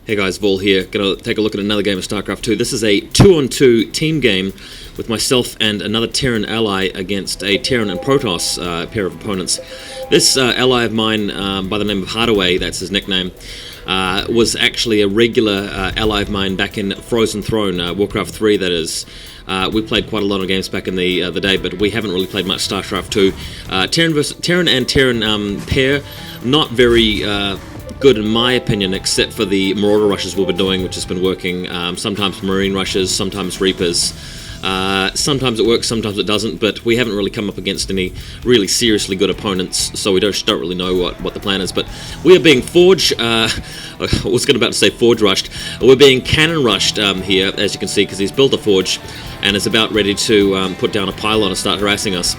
Hey guys, Vol here. Gonna take a look at another game of StarCraft 2. This is a 2-on-2 team game with myself and another Terran ally against a Terran and Protoss pair of opponents. This ally of mine by the name of Hardaway, that's his nickname, was actually a regular ally of mine back in Frozen Throne, Warcraft 3 that is. We played quite a lot of games back in the day, but we haven't really played much StarCraft 2. Terran and Terran pair, not very good in my opinion, except for the Marauder rushes we've been doing, which has been working. Sometimes Marine rushes, sometimes Reapers. Sometimes it works, sometimes it doesn't, but we haven't really come up against any really seriously good opponents, so we don't really know what the plan is. But we are being I was about to say Forge rushed. We're being cannon rushed here, as you can see, because he's built a Forge and is about ready to put down a pylon and start harassing us.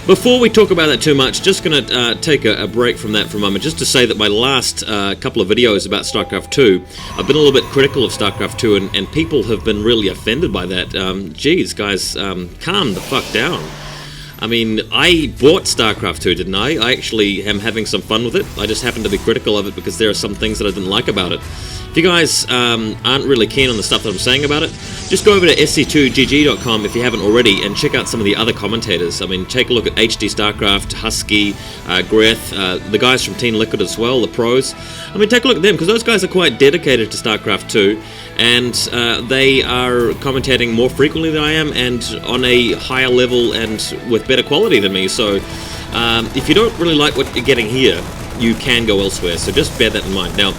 Before we talk about that too much, just going to take a break from that for a moment, just to say that my last couple of videos about StarCraft 2, I've been a little bit critical of StarCraft 2, and people have been really offended by that. Geez, guys, calm the fuck down. I mean, I bought StarCraft 2, didn't I? I actually am having some fun with it. I just happen to be critical of it because there are some things that I didn't like about it. If you guys aren't really keen on the stuff that I'm saying about it, just go over to sc2gg.com if you haven't already and check out some of the other commentators. I mean, take a look at HD StarCraft, Husky, Greth, the guys from Team Liquid as well, the pros. I mean, take a look at them, because those guys are quite dedicated to StarCraft 2, and they are commentating more frequently than I am and on a higher level and with better quality than me. So if you don't really like what you're getting here, you can go elsewhere, so just bear that in mind. Now,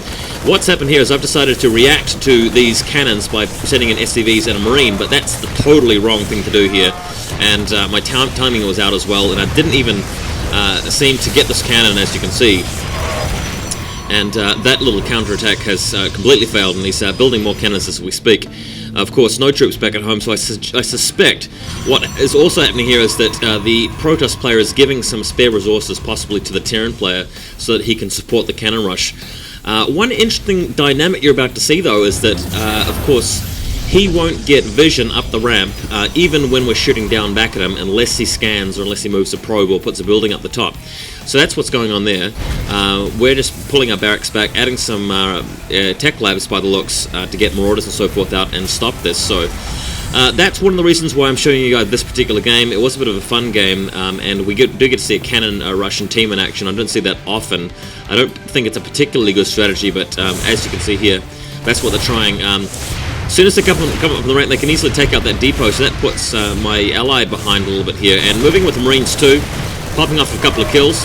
what's happened here is I've decided to react to these cannons by sending in SCVs and a Marine, but that's the totally wrong thing to do here, and my timing was out as well, and I didn't even seem to get this cannon, as you can see. And that little counterattack has completely failed, and he's building more cannons as we speak. Of course, no troops back at home, so I suspect what is also happening here is that the Protoss player is giving some spare resources, possibly to the Terran player, so that he can support the cannon rush. One interesting dynamic you're about to see, though, is that, of course, he won't get vision up the ramp, even when we're shooting down back at him, unless he scans or unless he moves a probe or puts a building up the top. So that's what's going on there. We're just pulling our barracks back, adding some tech labs by the looks to get Marauders and so forth out and stop this. So that's one of the reasons why I'm showing you guys this particular game. It was a bit of a fun game, and we do get to see a cannon Russian team in action. I don't see that often. I don't think it's a particularly good strategy, but as you can see here, that's what they're trying. As soon as they come up from the rank, they can easily take out that depot, so that puts my ally behind a little bit here. And moving with the Marines too, popping off a couple of kills.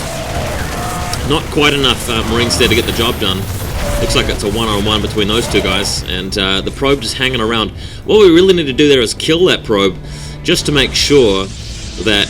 Not quite enough Marines there to get the job done. Looks like it's a one-on-one between those two guys, and the probe just hanging around. What we really need to do there is kill that probe, just to make sure that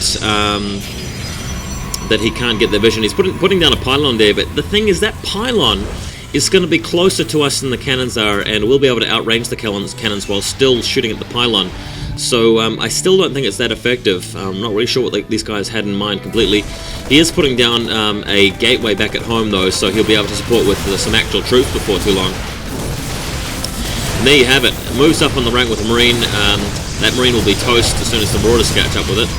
that he can't get the vision. He's putting down a pylon there, but the thing is that pylon is going to be closer to us than the cannons are, and we'll be able to outrange the cannons while still shooting at the pylon. So I still don't think it's that effective. I'm not really sure what these guys had in mind completely. He is putting down a gateway back at home, though, so he'll be able to support with some actual troops before too long. And there you have it. Moves up on the rank with a Marine. That Marine will be toast as soon as the Marauders catch up with it.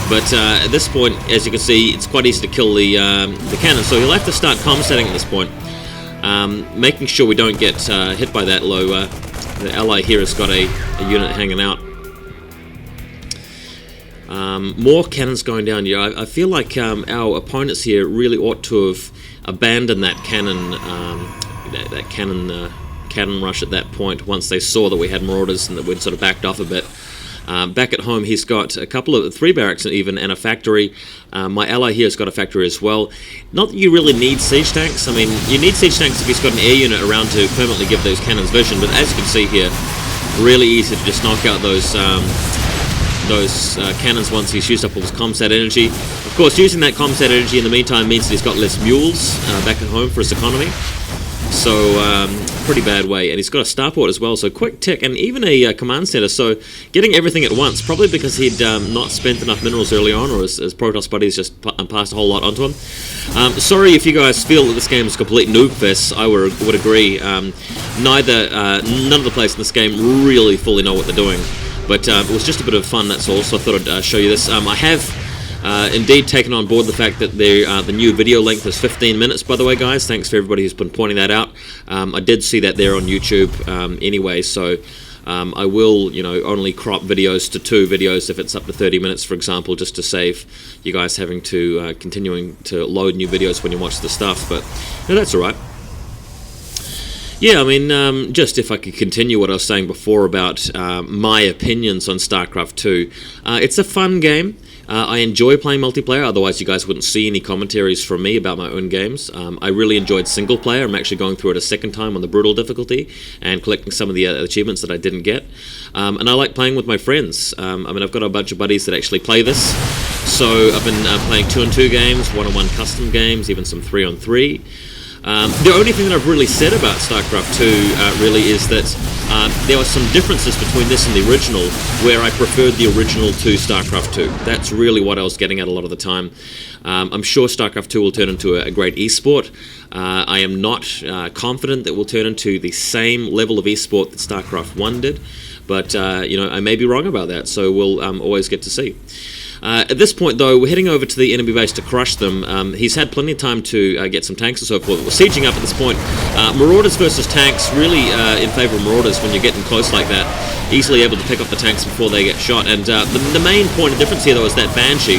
But at this point, as you can see, it's quite easy to kill the cannon, so he'll have to start compensating at this point. Making sure we don't get hit by that low. The ally here has got a unit hanging out. More cannons going down here. I feel like our opponents here really ought to have abandoned that cannon, cannon rush at that point once they saw that we had Marauders and that we'd sort of backed off a bit. Back at home, he's got a couple of 3 barracks even and a factory. My ally here has got a factory as well. Not that you really need siege tanks. I mean, you need siege tanks if he's got an air unit around to permanently give those cannons vision. But as you can see here, really easy to just knock out those cannons once he's used up all his comsat energy. Of course, using that comsat energy in the meantime means that he's got less mules back at home for his economy. So, pretty bad way. And he's got a starport as well, so quick tick, and even a command center, so getting everything at once, probably because he'd not spent enough minerals early on, or his Protoss buddies just passed a whole lot onto him. Sorry if you guys feel that this game is a complete noob fest. I would agree. None of the players in this game really fully know what they're doing, but it was just a bit of fun, that's all, so I thought I'd show you this. I have Indeed, taken on board the fact that the new video length is 15 minutes, by the way, guys. Thanks for everybody who's been pointing that out. I did see that there on YouTube anyway, so I will, only crop videos to 2 videos if it's up to 30 minutes, for example, just to save you guys having to continuing to load new videos when you watch the stuff, but that's all right. Yeah, I mean, just if I could continue what I was saying before about my opinions on StarCraft 2. It's a fun game. I enjoy playing multiplayer, otherwise you guys wouldn't see any commentaries from me about my own games. I really enjoyed single player. I'm actually going through it a second time on the brutal difficulty and collecting some of the achievements that I didn't get. And I like playing with my friends. I've got a bunch of buddies that actually play this. So I've been playing 2-on-2 games, 1-on-1 custom games, even some 3-on-3. The only thing that I've really said about StarCraft 2 really is that there are some differences between this and the original, where I preferred the original to StarCraft 2. That's really what I was getting at a lot of the time. I'm sure StarCraft 2 will turn into a great esport. I am not confident that it will turn into the same level of esport that StarCraft 1 did, but I may be wrong about that, so we'll always get to see. At this point, though, we're heading over to the enemy base to crush them. He's had plenty of time to get some tanks and so forth. We're sieging up at this point. Marauders versus tanks, really in favor of Marauders when you're getting close like that. Easily able to pick up the tanks before they get shot. And the main point of difference here, though, is that Banshee.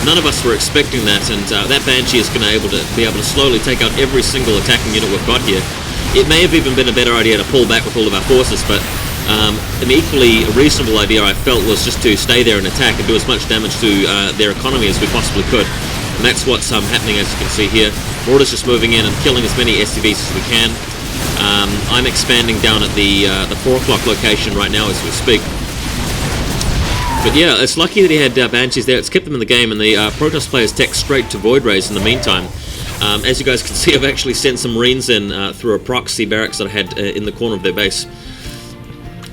None of us were expecting that, and that Banshee is going to be able to slowly take out every single attacking unit we've got here. It may have even been a better idea to pull back with all of our forces, but an equally reasonable idea, I felt, was just to stay there and attack and do as much damage to their economy as we possibly could. And that's what's happening, as you can see here. Marauders just moving in and killing as many SCVs as we can. I'm expanding down at the 4 o'clock location right now as we speak. But yeah, it's lucky that he had Banshees there. It's kept them in the game, and the Protoss players tech straight to Void Rays in the meantime. As you guys can see, I've actually sent some Marines in through a proxy barracks that I had in the corner of their base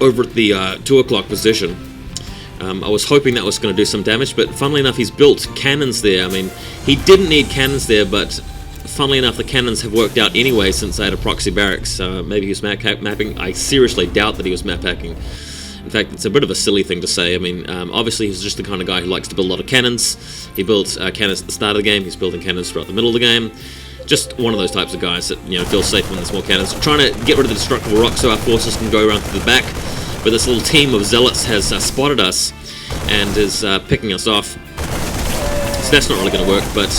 over at the 2 o'clock position. I was hoping that was going to do some damage, but funnily enough, he's built cannons there. I mean, he didn't need cannons there, but funnily enough, the cannons have worked out anyway since I had a proxy barracks. Maybe he was mapping. I seriously doubt that he was map hacking. In fact, it's a bit of a silly thing to say. I mean, obviously he's just the kind of guy who likes to build a lot of cannons. He built cannons at the start of the game. He's building cannons throughout the middle of the game. Just one of those types of guys that feels safe when there's more cannons. I'm trying to get rid of the destructible rock so our forces can go around to the back. But this little team of zealots has spotted us and is picking us off. So that's not really going to work, but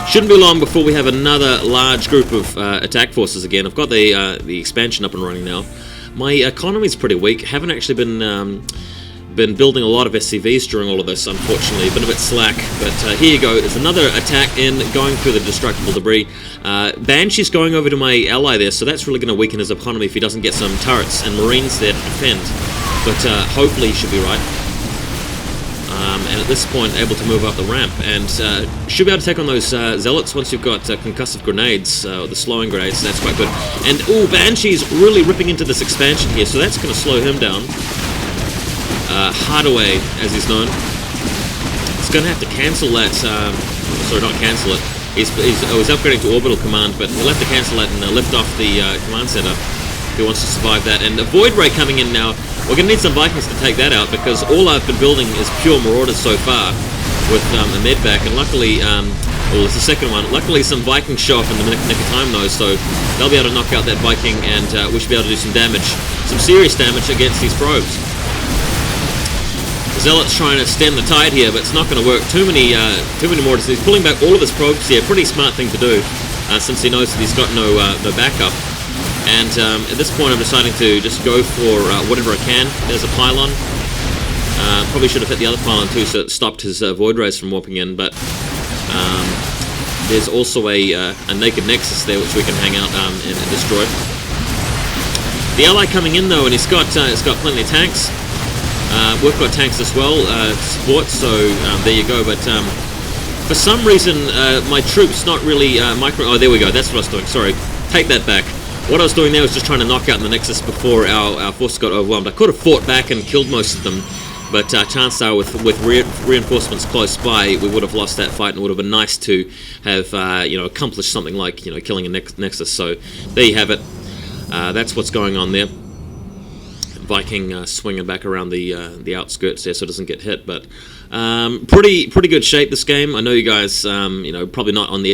shouldn't be long before we have another large group of attack forces again. I've got the expansion up and running now. My economy's pretty weak. Haven't actually been building a lot of SCVs during all of this, unfortunately. Been a bit slack, but here you go. There's another attack in, going through the destructible debris. Banshee's going over to my ally there, so that's really going to weaken his economy if he doesn't get some turrets and Marines there to defend. But hopefully he should be right. And at this point, able to move up the ramp, and should be able to take on those zealots once you've got concussive grenades, the slowing grenades. So that's quite good. And Banshee's really ripping into this expansion here, so that's going to slow him down. Hardaway, as he's known, he's going to have to cancel that. Sorry, not cancel it. He's upgrading to orbital command, but he'll have to cancel that and lift off the command center if he wants to survive that. And a Void Ray coming in now. We're going to need some Vikings to take that out, because all I've been building is pure Marauders so far with a medvac, and luckily, well, it's the second one. Luckily, some Vikings show up in the nick of time, though, so they'll be able to knock out that Viking, and we should be able to do some damage, some serious damage against these probes. The Zealot's trying to stem the tide here, but it's not going to work. Too many Marauders. He's pulling back all of his probes here. Pretty smart thing to do, since he knows that he's got no backup. And at this point, I'm deciding to just go for whatever I can. There's a pylon. Probably should have hit the other pylon too, so it stopped his Void Rays from warping in. But there's also a naked nexus there, which we can hang out and destroy. The ally coming in though, and it's got plenty of tanks. We've got tanks as well, support. So there you go. But for some reason, my troops not really micro. Oh, there we go. That's what I was doing. Sorry, take that back. What I was doing there was just trying to knock out the Nexus before our forces got overwhelmed. I could have fought back and killed most of them, but chances are with reinforcements close by, we would have lost that fight, and it would have been nice to have accomplished something like killing a Nexus. So there you have it. That's what's going on there. Viking swinging back around the outskirts there so it doesn't get hit, but Pretty good shape this game. I know you guys, probably not on the